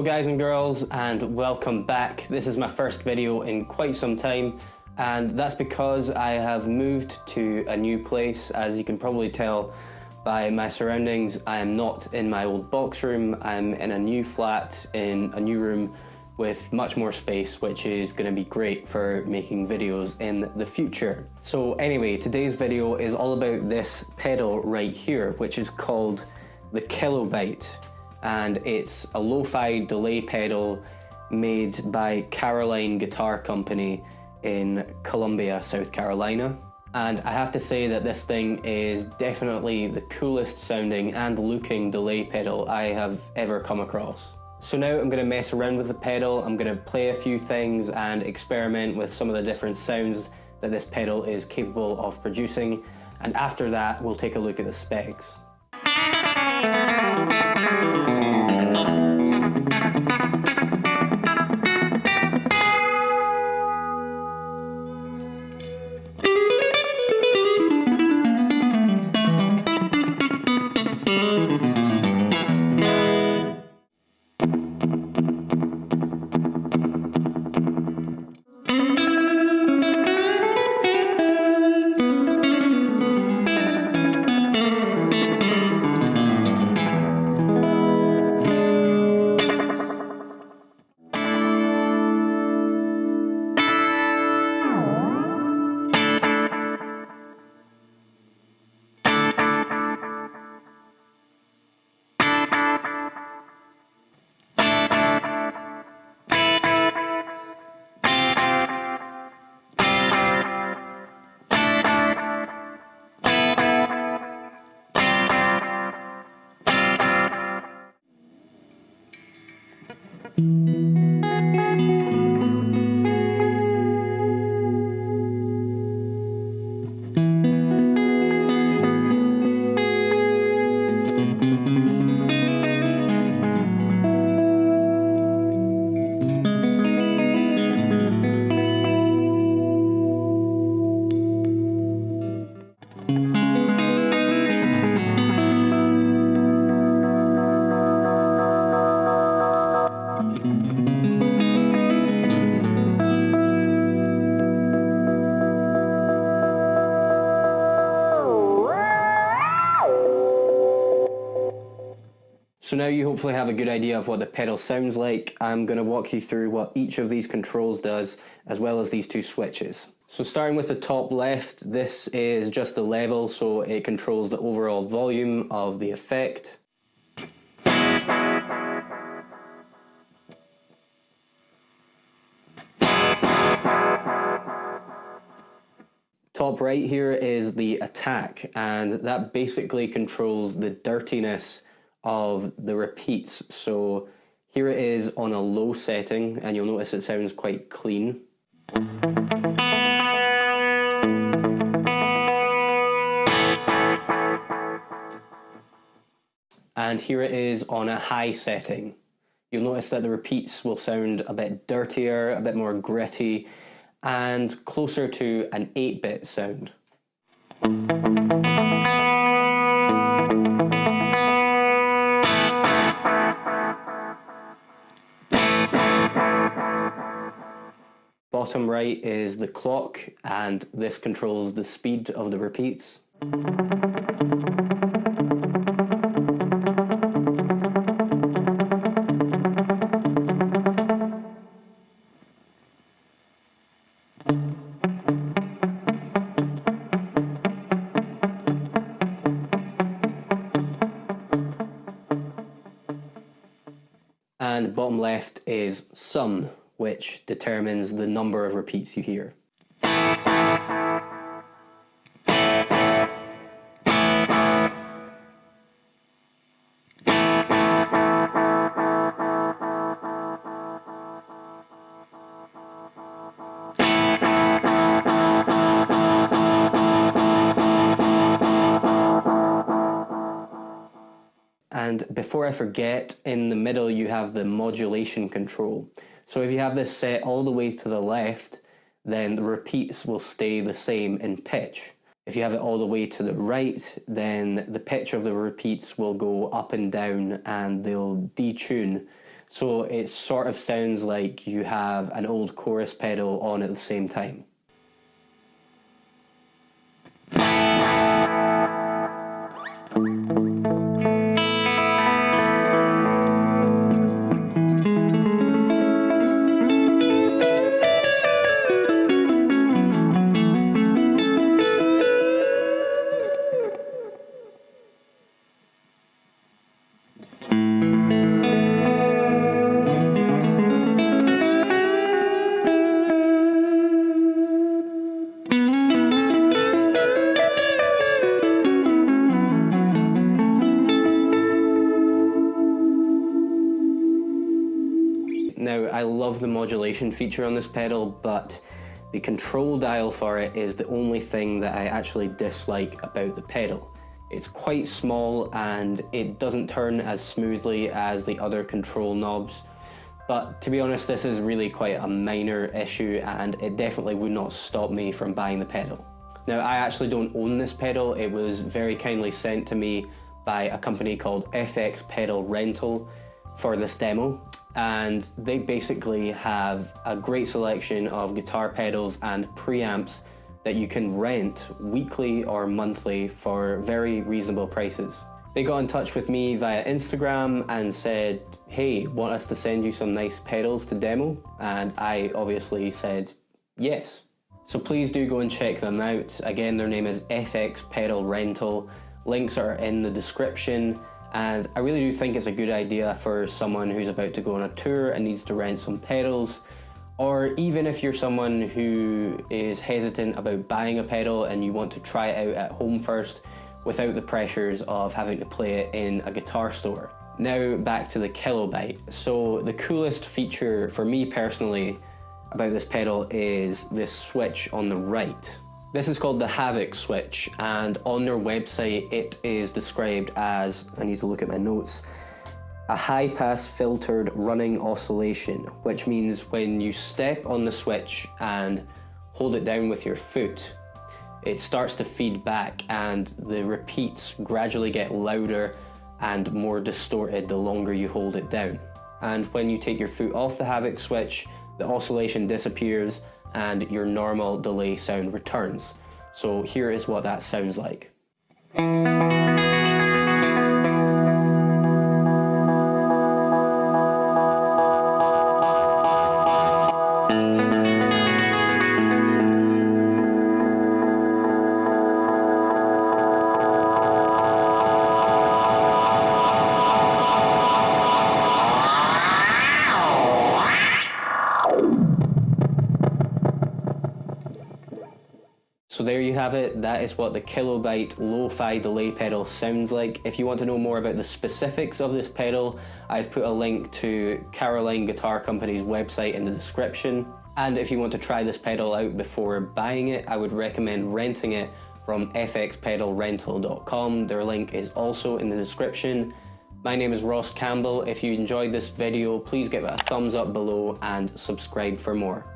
Hello guys and girls, and welcome back. This is my first video in quite some time, and that's because I have moved to a new place. As you can probably tell by my surroundings, I am not in my old box room. I'm in a new flat in a new room with much more space, which is going to be great for making videos in the future. So anyway, today's video is all about this pedal right here, which is called the Kilobyte, and it's a lo-fi delay pedal made by Caroline Guitar Company in Columbia, South Carolina. And I have to say that this thing is definitely the coolest sounding and looking delay pedal I have ever come across. So now I'm going to mess around with the pedal. I'm going to play a few things and experiment with some of the different sounds that this pedal is capable of producing, and after that we'll take a look at the specs. So now you hopefully have a good idea of what the pedal sounds like. I'm going to walk you through what each of these controls does, as well as these two switches. So starting with the top left, this is just the level, so it controls the overall volume of the effect. Top right here is the attack, and that basically controls the dirtiness of the repeats. So here it is on a low setting, and you'll notice it sounds quite clean. And here it is on a high setting. You'll notice that the repeats will sound a bit dirtier, a bit more gritty, and closer to an 8-bit sound. Bottom right is the clock, and this controls the speed of the repeats. And bottom left is sum, which determines the number of repeats you hear. And before I forget, in the middle you have the modulation control. So if you have this set all the way to the left, then the repeats will stay the same in pitch. If you have it all the way to the right, then the pitch of the repeats will go up and down and they'll detune. So it sort of sounds like you have an old chorus pedal on at the same time. Now, I love the modulation feature on this pedal, but the control dial for it is the only thing that I actually dislike about the pedal. It's quite small and it doesn't turn as smoothly as the other control knobs, but to be honest, this is really quite a minor issue and it definitely would not stop me from buying the pedal. Now, I actually don't own this pedal. It was very kindly sent to me by a company called FX Pedal Rental for this demo, and they basically have a great selection of guitar pedals and preamps that you can rent weekly or monthly for very reasonable prices. They got in touch with me via Instagram and said, hey, want us to send you some nice pedals to demo? And I obviously said yes. So please do go and check them out. Again, their name is FX Pedal Rental. Links are in the description. And I really do think it's a good idea for someone who's about to go on a tour and needs to rent some pedals, or even if you're someone who is hesitant about buying a pedal and you want to try it out at home first without the pressures of having to play it in a guitar store. Now back to the Kilobyte. So the coolest feature for me personally about this pedal is this switch on the right. This is called the Havoc switch, and on their website it is described as, I need to look at my notes, a high-pass filtered running oscillation, which means when you step on the switch and hold it down with your foot, it starts to feed back and the repeats gradually get louder and more distorted the longer you hold it down. And when you take your foot off the Havoc switch, the oscillation disappears and your normal delay sound returns. So here is what that sounds like. So there you have it. That is what the Kilobyte lo-fi delay pedal sounds like. If you want to know more about the specifics of this pedal, I've put a link to Caroline Guitar Company's website in the description. And if you want to try this pedal out before buying it, I would recommend renting it from fxpedalrental.com. Their link is also in the description. My name is Ross Campbell. If you enjoyed this video, please give it a thumbs up below and subscribe for more.